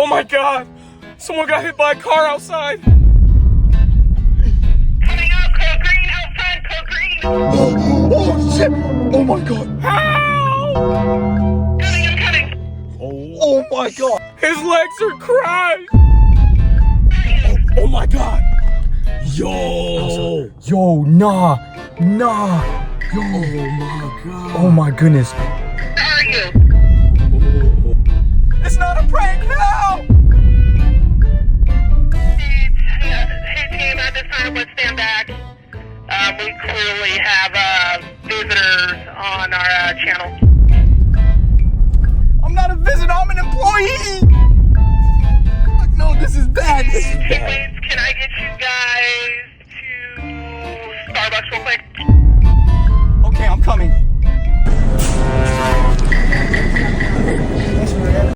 Oh my god! Someone got hit by a car outside! Coming out, code green, out front, code green. Oh shit! Oh my god! Help! Coming, I'm coming. Oh my god! His legs are cracked! Oh my god! Yo! Yo, nah. Yo. Oh my god! Oh my goodness. Where are you? It's not a prank now! Hey team, at this time, let's stand back. We clearly have visitors on our channel. I'm not a visitor, I'm an employee! No, this is bad, this is bad.